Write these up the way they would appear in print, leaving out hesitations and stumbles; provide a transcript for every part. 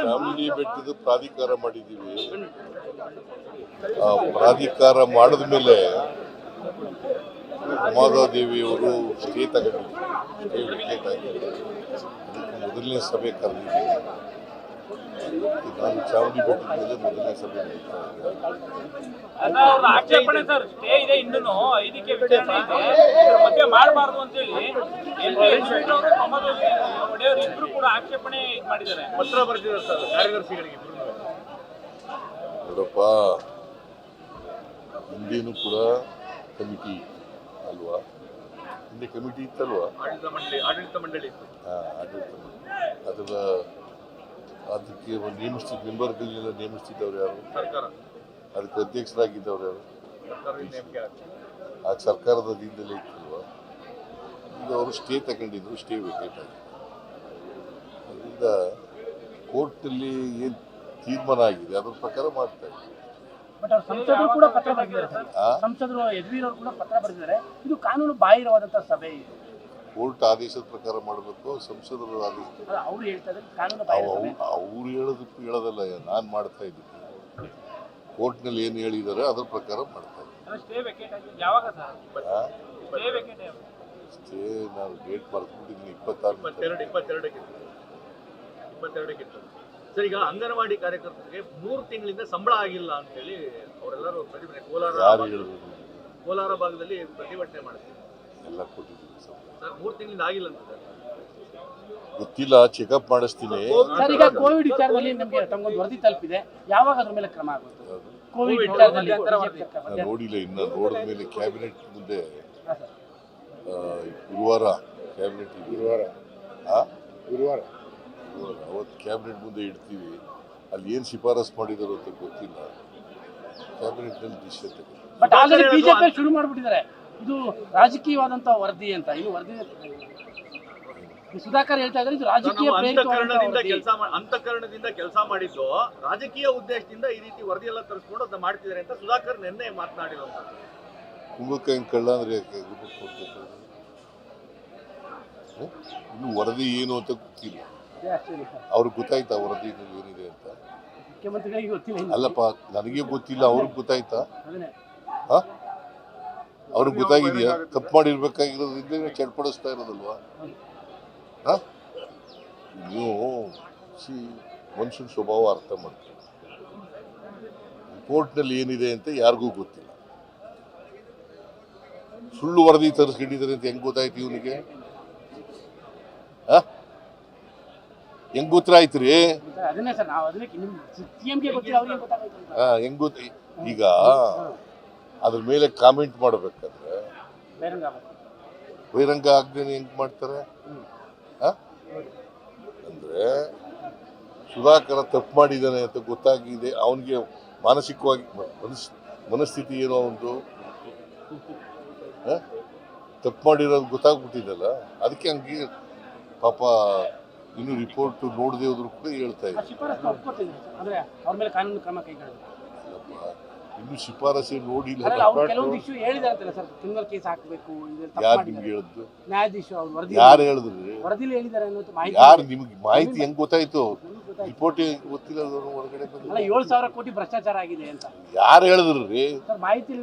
ಚಾಮುಂಡಿ ಬೆಟ್ಟದ ಪ್ರಾಧಿಕಾರ ಮಾಡಿದ್ದೀವಿ. ಆ ಪ್ರಾಧಿಕಾರ ಮಾಡಿದ ಮೇಲೆ ಉಮಾದೇವಿಯವರು ಸ್ಟೇ ತಗೊಂಡಿದ್ದಾರೆ. ಮೊದಲನೇ ಸಭೆ ಕರೆದಿದ್ದೀವಿ. ನಾನು ಚಾಮುಂಡಿ ಬೆಟ್ಟದ ಮೇಲೆ ಮೊದಲನೇ ಸಭೆ ನಡೀತಾ ಆಕ್ಷೇಪಣೆ ಸರ್ ಸ್ಟೇ ಇದೆ, ಇನ್ನೂ ಇದಕ್ಕೆ ವಿಚಾರಣೆ ಇದೆ, ಮಧ್ಯೆ ಮಾಡಬಾರ್ದು ಅಂತ ಹೇಳಿ ಒಡೆಯವರು ಇಬ್ರು ಕೂಡ ಆಕ್ಷೇಪಣೆ ಮಾಡಿದ್ದಾರೆ, ಪತ್ರ ಬರೆದಿದ್ದಾರೆ ಸರ್ ಕಾರ್ಯದರ್ಶಿಗಳಿಗೆ. ನೋಡಪ್ಪ, ಹಿಂದೇನು ಕೂಡ ಕಮಿಟಿ ಅಲ್ವಾ, ಹಿಂದೆ ಕಮಿಟಿ ಇತ್ತಲ್ವಾ, ಆಡಳಿತ ಮಂಡಳಿ ಆಡಳಿತ ಅದರ ಅದಕ್ಕೆ ನೇಮಿಸ್ತಿದ್ದ ಮೆಂಬರ್ಗಳನ್ನೆಲ್ಲ ನೇಮಿಸ್ತಿದ್ದವ್ರು ಯಾರು? ಸರ್ಕಾರ. ಅದಕ್ಕೆ ಅಧ್ಯಕ್ಷರಾಗಿದ್ದವ್ರು ಯಾರು? ಆ ಸರ್ಕಾರದ ಅಧೀನದಲ್ಲೇ ಇತ್ತಲ್ವಾ. ಈಗ ಅವರು ಸ್ಟೇ ತಗೊಂಡಿದ್ರು, ಸ್ಟೇ ವೇಕೇಟ್ ಆಗಿದೆ. ಅದರಿಂದ ಕೋರ್ಟ್ನಲ್ಲಿ ಏನು ತೀರ್ಮಾನ ಆಗಿದೆ ಅದ್ರ ಪ್ರಕಾರ ಮಾಡ್ತಾ ಇದ್ದಾರೆ. ಬಟ್ ಅವ್ರು ಸಂಸದರು ಕೂಡ ಪತ್ರ ಬರೆದಿದ್ದಾರೆ ಸರ್. ಸಂಸದರು ಯದುವೀರ್ ಅವರು ಕೂಡ ಪತ್ರ ಬರೆದಿದ್ದಾರೆ. ಇದು ಕಾನೂನು ಬಾಹಿರವಾದಂತಹ ಸಭೆ. ಕೋರ್ಟ್ ಆದೇಶದ ಪ್ರಕಾರ ಮಾಡಬೇಕು, ಸಂಸದರು ಆದೇಶ. ಅವ್ರು ಹೇಳ್ತಾ ಇದ್ದಾರೆ ಕಾನೂನು ಬಾಹಿರ ಸಭೆ. ಅವ್ರು ಹೇಳೋದಕ್ಕೂ ಹೇಳೋದಲ್ಲ, ನಾನು ಮಾಡ್ತಾ ಇದ್ದೀನಿ. ಕೋರ್ಟ್ನಲ್ಲಿ ಏನು ಹೇಳಿದ್ದಾರೆ ಅದ್ರ ಪ್ರಕಾರ ಮಾಡ್ತಾ ಇದ್ದೀನಿ. ಸ್ಟೇ ನಾನು ಡೇಟ್ ಬರ್ಕೊಟ್ಟಿದ್ದೀನಿ 22 ಸರ್. ಈಗ ಅಂಗನವಾಡಿ ಕಾರ್ಯಕರ್ತರಿಗೆ 3 ತಿಂಗಳಿಂದ ಸಂಬಳ ಆಗಿಲ್ಲ ಅಂತ ಹೇಳಿ ಅವರೆಲ್ಲರೂ ಪ್ರತಿಭಟನೆ ಕೋಲಾರ ಭಾಗದಲ್ಲಿ ಪ್ರತಿಭಟನೆ ಮಾಡ್ತಾರೆ. ಎಲ್ಲ ಕೊಟ್ಟಿದ್ದೀನಿ ಸರ್, 3 ತಿಂಗಳಿಂದ ಆಗಿಲ್ಲ ಅಂತ ಗೊತ್ತಿಲ್ಲ, ಚೆಕಪ್ ಮಾಡಿಸ್ತೀನಿ. ಸರ್, ಈಗ ಕೋವಿಡ್ ವಿಚಾರದಲ್ಲಿ ನಮಗೆ ತಮಗೊಂದು ವರದಿ ತಲುಪಿದೆ, ಯಾವಾಗ ಅದ್ರ ಮೇಲೆ ಕ್ರಮ ಆಗುತ್ತೆ? ಕೋವಿಡ್ ವಿಚಾರದಲ್ಲಿ ನೋಡಿಲ್ಲ, ಇನ್ನು ನೋಡಿದ ಮೇಲೆ ಕ್ಯಾಬಿನೆಟ್ ಮುಂದೆ ಗುರುವಾರ ಕ್ಯಾಬಿನೆಟ್ ಗುರುವಾರ ಅವತ್ತು ಕ್ಯಾಬಿನೆಟ್ ಮುಂದೆ ಇಡ್ತೀವಿ. ಅಲ್ಲಿ ಏನು ಶಿಫಾರಸ್ ಮಾಡಿದಾರೋ ಅಂತ ಗೊತ್ತಿಲ್ಲ. ಕ್ಯಾಬಿನೆಟ್ನಲ್ಲಿ ಡಿಸಿಷನ್ ತಗೊಂಡು. ಬಟ್ ಆಲ್ರೆಡಿ ಬಿಜೆಪಿ ಶುರು ಮಾಡಿಬಿಟ್ಟಿದ್ದಾರೆ, ಇದು ರಾಜಕೀಯವಾದಂತಹ ವರದಿ ಅಂತ. ಇನ್ನು ವರದಿ ಸುಧಾಕರ್ ಹೇಳ್ತಾ ಇದ್ದಾರೆ, ಇದು ರಾಜಕೀಯ ಅಂತಃಕರಣದಿಂದ ಕೆಲಸ ಮಾಡಿದ್ದು ರಾಜಕೀಯ ಉದ್ದೇಶದಿಂದ ಈ ರೀತಿ ವರದಿ ಎಲ್ಲ ತರಿಸ್ಕೊಂಡು ಅದನ್ನ ಮಾಡ್ತಿದ್ದಾರೆ ಅಂತ ಸುಧಾಕರ್ ನಿನ್ನೆ ಮಾತನಾಡಿರೋದು. ಕುಂಭಕಾಯಿ ಕಳ್ಳ ಅಂದ್ರೆ ಯಾಕೆ ಇನ್ನು ವರದಿ ಏನು ಅಂತ ಗೊತ್ತಿಲ್ಲ. ಅವ್ರಿಗೆ ಗೊತ್ತಾಯ್ತಾ ವರದಿ ಏನಿದೆ ಅಂತ? ಮುಖ್ಯಮಂತ್ರಿಗಳಿಗೆ ಗೊತ್ತಿಲ್ಲ. ಅಲ್ಲಪ್ಪ, ನನಗೆ ಗೊತ್ತಿಲ್ಲ, ಅವ್ರಿಗೆ ಗೊತ್ತಾಯ್ತಾ? ಅವ್ರಿಗೆ ಗೊತ್ತಾಗಿದೆಯಾ? ತಪ್ಪು ಮಾಡಿರ್ಬೇಕಾಗಿರೋದ್ರಿಂದ ಚಡ್ಪಡಿಸ್ತಾ ಇರೋದಲ್ವಾ? ನೀವು ಮನುಷ್ಯನ ಸ್ವಭಾವ ಅರ್ಥ ಮಾಡ್ತೀವಿ. ಕೋರ್ಟ್ನಲ್ಲಿ ಏನಿದೆ ಅಂತ ಯಾರಿಗೂ ಗೊತ್ತಿಲ್ಲ. ಸುಳ್ಳು ವರದಿ ತರಿಸ್ಕೊಂಡಿದ್ದಾರೆ ಅಂತ ಹೆಂಗ್ ಗೊತ್ತಾಯ್ತು ಇವನಿಗೆ? ಹೆಂಗ್ ಗೊತ್ತಾಯ್ತು ರೀ? ಹೆಂಗ್ ಗೊತ್ತ? ಈಗ ಅದ್ರ ಮೇಲೆ ಕಾಮೆಂಟ್ ಮಾಡ್ಬೇಕಾದ್ರೆ ಬಹಿರಂಗ ಆಗ್ದೇನೆ ಹೆಂಗ್ ಮಾಡ್ತಾರೆ? ಅಂದ್ರೆ ಸುಧಾಕರ ತಪ್ಪು ಮಾಡಿದ್ದಾನೆ ಅಂತ ಗೊತ್ತಾಗಿದೆ, ಅವನಿಗೆ ಮಾನಸಿಕವಾಗಿ ಮನಸ್ಥಿತಿ ಏನೋ ಒಂದು ತಪ್ಪು ಮಾಡಿರೋದು ಗೊತ್ತಾಗ್ಬಿಟ್ಟಿದ್ದಲ್ಲ, ಅದಕ್ಕೆ ಹಂಗೆ ಪಾಪ ಇನ್ನು ರಿಪೋರ್ಟ್ ನೋಡದೆ ಹೋದ್ರು ಕೂಡ ಹೇಳ್ತಾ ಇದ್ದಾರೆ. ಇನ್ನು ಶಿಫಾರಸು ನೋಡಿಲ್ಲ. ಯಾರು ನಿಮ್ಗೆ ಹೇಳಿದ್ದು? ಯಾರು ಹೇಳಿದ್ರಿ? ಯಾರು ನಿಮ್ಗೆ ಮಾಹಿತಿ ಹೆಂಗ್ ಗೊತ್ತಾಯ್ತು? ರಿಪೋರ್ಟ್ ಗೊತ್ತಿಲ್ಲ, ಹೊರಗಡೆ ಬಂದು 7,000 ಕೋಟಿ ಭ್ರಷ್ಟಾಚಾರ ಆಗಿದೆ ಅಂತ ಯಾರು ಹೇಳಿದ್ರಿ?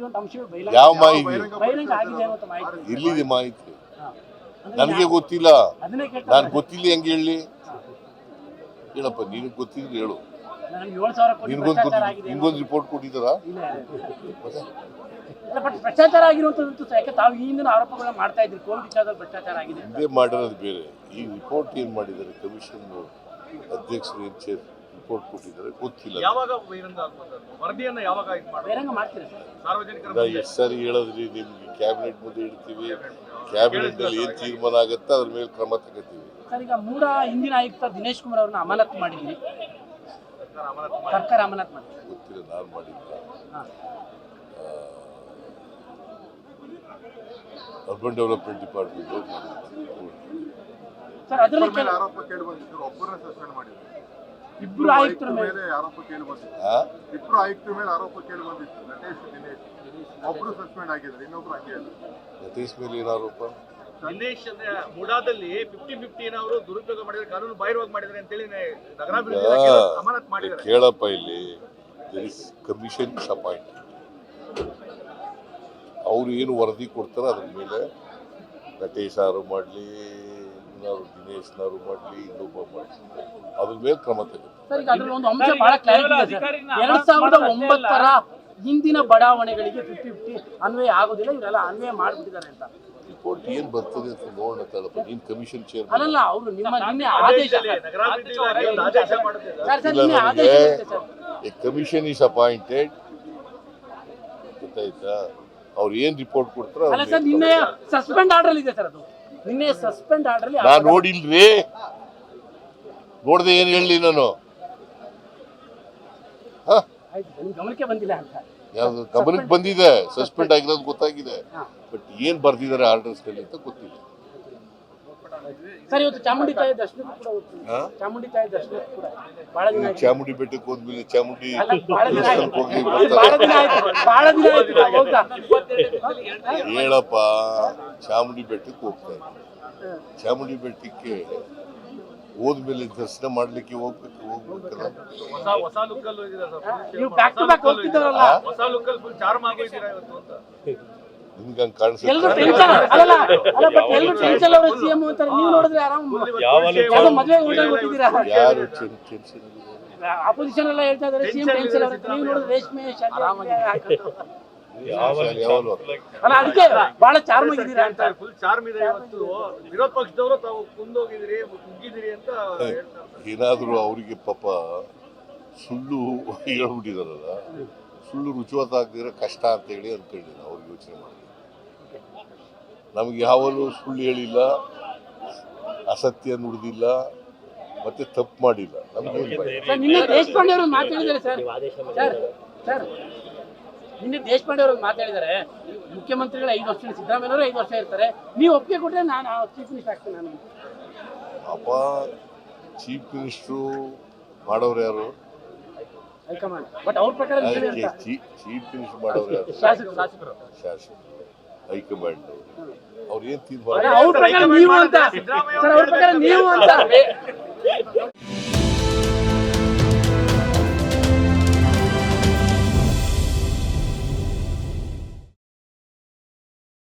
ಯಾವ ಮಾಹಿತಿ? ಎಲ್ಲಿದೆ ಮಾಹಿತಿ? ನನಗೆ ಗೊತ್ತಿಲ್ಲ. ನಾನು ಗೊತ್ತಿಲ್ಲ ಹೆಂಗೆ ಹೇಳಿ? ಹೇಳಪ್ಪ, ನಿನಗೆ ಗೊತ್ತಿದ್ರೆ ಹೇಳು. ನಿನ್ಗೊಂದು ರಿಪೋರ್ಟ್ ಕೊಟ್ಟಿದ್ದಾರಾ? ಭ್ರಷ್ಟಾಚಾರ ಆಗಿರುವಂತದ್ದು ಯಾಕೆ ತಾವು ಈ ಹಿಂದಿನ ಆರೋಪಗಳನ್ನ ಮಾಡ್ತಾ ಇದ್ರಿ, ಕೋವಿಡ್ ವಿಚಾರದಲ್ಲಿ ಭ್ರಷ್ಟಾಚಾರ ಆಗಿದೆ ಇದೇ ಮಾಡಿರೋದು ಬೇರೆ. ಈ ರಿಪೋರ್ಟ್ ಏನ್ ಮಾಡಿದ್ದಾರೆ ಕಮಿಷನ್ ಅಧ್ಯಕ್ಷರು ಏನ್ ರಿಪೋರ್ಟ್ ಕೊಟ್ಟಿದ್ದಾರೆ ಗೊತ್ತಿಲ್ಲ. ಯಾವಾಗ ವರದಿಯನ್ನು ಯಾವಾಗ ಬಹಿರಂಗ ಮಾಡ್ತೀರಾ ಸಾರ್ವಜನಿಕರ? ಎಷ್ಟು ಸಾರಿ ಹೇಳಿದ್ರಿ ನಿಮ್ಗೆ? ಕ್ಯಾಬಿನೆಟ್ ಮುಂದೆ ಇಡ್ತೀವಿ, ಕ್ಯಾಬಿನೆಟ್ ನಲ್ಲಿ ಏನ್ ತೀರ್ಮಾನ ಆಗುತ್ತೆ ಅದ್ರ ಮೇಲೆ ಕ್ರಮ ತಗೋತೀವಿ. ಸರ್, ಈಗ ಮೂಡ ಹಿಂದಿನ ಆಯುಕ್ತ ದಿನೇಶ್ ಕುಮಾರ್ ಅವ್ರನ್ನ ಅಮಾನತು ಮಾಡಿದ್ದೀರಿ, ಸರ್ಕಾರ ಅಮಾನತು ಮಾಡಿ. ಗೊತ್ತಿಲ್ಲ, ನಾನು ಮಾಡಿಲ್ಲ. ಅರ್ಬನ್ ಡೆವಲಪ್ಮೆಂಟ್ ಡಿಪಾರ್ಟ್ಮೆಂಟ್ ಸರ್, ಅದರಲ್ಲಿ ಆರೋಪ ಕೇಳಿ ಬಂದಿದ್ರು, ಒಬ್ಬರನ್ನ ಸಸ್ಪೆಂಡ್ ಮಾಡಿದ್ರು. ಇಬ್ಬರು ಆಯುಕ್ತರ ಮೇಲೆ ಆರೋಪ ಕೇಳಿ ಬಂದಿತ್ತು. ಇಬ್ಬರು ಆಯುಕ್ತರ ಮೇಲೆ ಆರೋಪ ಕೇಳಿ ಬಂದಿತ್ತು. ನಟೇಶ್, ದಿನೇಶ್ ಒಬ್ರು ಸಸ್ಪೆಂಡ್ ಆಗಿದ್ದಾರೆ, ಇನ್ನೊಬ್ರು ಹಂಗೆ ಇಲ್ಲ. ನಟೇಶ್ ಮೇಲೆ ಏನು ಆರೋಪ? ದಿನೇಶ್ ಅಂದ್ರೆ ಮುಡಾದಲ್ಲಿ 50-50 ಅವರು ದುರುಪಯೋಗ ಮಾಡಿದ್ರೆ, ಕಾನೂನು ಬಾಹಿರವಾಗಿ ಮಾಡಿದ್ದಾರೆ ಅಂತೇಳಿ ನಗರಾಭಿವೃದ್ಧಿ ಇಲಾಖೆ ಅಮಾನತ್ ಮಾಡಿದ್ದಾರೆ. ಕೇಳಪ್ಪ ಇಲ್ಲಿ ಕಮಿಷನ್ ಇಸ್ ಅಪಾಯಿಂಟ್. ಅವ್ರು ಏನು ವರದಿ ಕೊಡ್ತಾರೋ ಅದ್ರ ಮೇಲೆ ನಟೇಶ್ ಅವರು ಮಾಡಲಿ, ದಿನೇಶ್ನವರು ಮಾಡಲಿ, ಇನ್ನೊಬ್ಬ ಮಾಡಲಿ, ಅದ್ರ ಮೇಲೆ ಕ್ರಮ ತೆಗೆದು. ಸರ್, ಈಗ ಅದ್ರಲ್ಲಿ ಒಂದು ಅಂಶ ಬಹಳ ಕ್ಲಾರಿಟಿ ಇದೆ ಸರ್. 2009ರ ಹಿಂದಿನ ಬಡಾವಣೆಗಳಿಗೆ 50-50 ಅನ್ವಯ ಆಗೋದಿಲ್ಲ, ಇವರೆಲ್ಲ ಅನ್ವಯ ಮಾಡ್ಬಿಟ್ಟಿದ್ದಾರೆ ಅಂತ. ರಿಪೋರ್ಟ್ ಏನ್ ಬರ್ತದೆ ಅಂತ ನೋಡೋಣ ತಳಪ್ಪ. ನೀನ್ ಕಮಿಷನ್ ಚೇರ್ ಅಲ್ಲಲ್ಲ, ಅವರು ನಿನ್ನೆ ಆದೇಶ ನಗರಾಭಿವೃದ್ಧಿ ಇಲಾಖೆ ಒಂದು ಆದೇಶ ಮಾಡುತ್ತಿದ್ದಾರೆ. ಸರ್, ನಿನ್ನೆ ಆದೇಶ ಇದೆ sir. A commission is appointed, ಗೊತ್ತಾಯ್ತಾ? ಅವ್ರು ಏನ್ ರಿಪೋರ್ಟ್ ಕೊಡ್ತಾರೋ ಅಲ್ಲ ಸರ್, ನಿನ್ನೆ ಸಸ್ಪೆಂಡ್ ಆರ್ಡರ್ ಇದೆ ಸರ್. ಅದು ನಿನ್ನೆ ಸಸ್ಪೆಂಡ್ ಆರ್ಡರ್ ಅಲ್ಲಿ ನಾನ್ ನೋಡಿಲ್ರಿ, ನೋಡ್ದೆ ಏನ್ ಹೇಳಿ ನಾನು. ಗಮನಕ್ಕೆ ಬಂದಿಲ್ಲ ಅಂತ. ಯಾವ್ದು ಗಮನಕ್ಕೆ ಬಂದಿದೆ, ಸಸ್ಪೆಂಡ್ ಆಗಿರೋದು ಗೊತ್ತಾಗಿದೆ, ಬಟ್ ಏನ್ ಬರ್ದಿದ್ದಾರೆ ಆರ್ಡರ್ಸ್ ನಲ್ಲಿ ಅಂತ ಗೊತ್ತಿಲ್ಲ. ಸರ್, ಇವತ್ತು ಚಾಮುಂಡಿ ತಾಯಿ ದರ್ಶನಕ್ಕೂ ಕೂಡ ಹೋಗ್ತೀನಿ. ಚಾಮುಂಡಿ ತಾಯಿ ದರ್ಶನಕ್ಕೂ ಕೂಡ ಬಹಳ ದಿನ ಆಯ್ತು. ಚಾಮುಂಡಿ ಬೆಟ್ಟಕ್ಕೆ ಹೋದ್ಮೇಲೆ ಚಾಮುಂಡಿ ಬಹಳ ದಿನ ಆಯ್ತು. ಹೋಗಿ ಬಹಳ ದಿನ ಆಯ್ತು. ಬಹಳ ದಿನ ಆಯ್ತು ಹೋಗ್ತಾ. ಹೇಳಪ್ಪ, ಚಾಮುಂಡಿ ಬೆಟ್ಟಕ್ಕೆ ಹೋಗ್ತಾ ಇದ್ದೀನಿ. ಚಾಮುಂಡಿ ಬೆಟ್ಟಕ್ಕೆ ಹೋದ್ಮೇಲೆ ದರ್ಶನ ಮಾಡ್ಲಿಕ್ಕೆ ಹೋಗ್ಬೇಕಲ್ಲ. ಹೊಸ ಲುಕ್ ಅಲ್ಲಿ ಹೋಗಿದ್ದಾರೆ ಸರ್. ನೀವು ಬ್ಯಾಕ್ ಟು ಬ್ಯಾಕ್ ಹೋಗ್ತಿದ್ದಾರಲ್ಲ, ಹೊಸ ಲುಕ್ ಅಲ್ಲಿ ಫುಲ್ ಚಾರ್ಮ್ ಆಗೋಯ್ತೀರಾ ಇವತ್ತು ಅಂತ. ನಿಮ್ಗೆ ಹಂಗ ಕಾಣಿಸುತ್ತೆ? ಎಲ್ಲರೂ ಟೆನ್ಷನ್ ಅಲ್ಲ ಬಟ್ ಎಲ್ಲರೂ ಟೆನ್ಷನ್ ಅವರು ಸಿಎಂ ಅಂತಾರೆ. ನೀವು ನೋಡಿದ್ರೆ ಆರಾಮ್ ಯಾವ್ದೋ ಮದುವೆ ಹೊರಟೋಗ್ಬಿಟ್ಟಿದ್ದೀರಾ. ಯಾರು ಟೆನ್ಷನ್? ಅಪೋಸಿಷನ್ ಎಲ್ಲ ಹೇಳ್ತಾ ಇದಾರೆ ಸಿಎಂ ಟೆನ್ಷನ್ ಅವ್ರಿಗೆ. ನೀವು ನೋಡಿದ್ರೆ ರೇಷ್ಮೆ ಅಲ್ಲ, ಅದಕ್ಕೆ ಬಹಳ ಚಾರ್ಮ್ ಆಗಿದ್ದೀರಾ ಅಂತ. ಫುಲ್ ಚಾರ್ಮ್ ಇದೆ ಇವತ್ತು. ವಿರೋಧ ಪಕ್ಷದವರು ತಾವು ಕುಂದೋಗಿದ್ದೀರಿ, ಕುಗ್ಗಿದ್ದೀರಿ ಅಂತ ಹೇಳ್ತಾರೆ. ಏನಾದ್ರೂ ಅವರಿಗೆ ಪಾಪ ಸುಳ್ಳು ಹೇಳ್ಬಿಟ್ಟಿದಾರಲ್ಲ, ಸುಳ್ಳು ರುಜುವಾತಾಗದಿರೋ ಕಷ್ಟ ಅಂತ ಹೇಳಿ ಅನ್ಕೊಂಡಿಲ್ಲ. ಅವ್ರಿಗೆ ಯೋಚನೆ ಮಾಡಿ, ನಮ್ಗೆ ಯಾವಲ್ಲೂ ಸುಳ್ಳು ಹೇಳಿಲ್ಲ, ಅಸತ್ಯ ನುಡಿದಿಲ್ಲ, ಮತ್ತೆ ತಪ್ಪು ಮಾಡಿಲ್ಲ. ನಮ್ಗೆ ನಿನ್ನೆ ದೇಶಪಾಂಡೆ ಅವರು ಮಾತಾಡಿದ್ದಾರೆ ಸರ್. ಸರ್, ನಿನ್ನೆ ದೇಶಪಾಂಡೆ ಅವರು ಮಾತಾಡಿದ್ದಾರೆ, ಮುಖ್ಯಮಂತ್ರಿಗಳು 5 ವರ್ಷ, ಸಿದ್ದರಾಮಯ್ಯ ಅವರು 5 ವರ್ಷ ಇರ್ತಾರೆ, ನೀವು ಒಪ್ಪಿಗೆ ಕೊಟ್ಟರೆ ನಾನು ಚೀಫ್ ಮಿನಿಸ್ಟರ್ ಆಗ್ತೇನೆ ನಾನು. ಅಪ್ಪ, ಚೀಫ್ ಮಿನಿಸ್ಟ್ರು ಮಾಡೋರು ಯಾರು? ಹೈಕಮಾಂಡ್. ಬಟ್ ಅವ್ರ ಪ್ರಕಾರ ಚೀಫ್ ಮಿನಿಸ್ಟರ್ ಮಾಡೋರು ಯಾರು? ಶಾಸಕರು. ಹೈಕಮಾಂಡ್ ಅವ್ರು ಏನ್ ತೀರ್ಮಾನ? ಅವ್ರ ಪ್ರಕಾರ ನೀವು ಅಂತ ಸರ್, ಅವ್ರ ಪ್ರಕಾರ ನೀವು ಅಂತ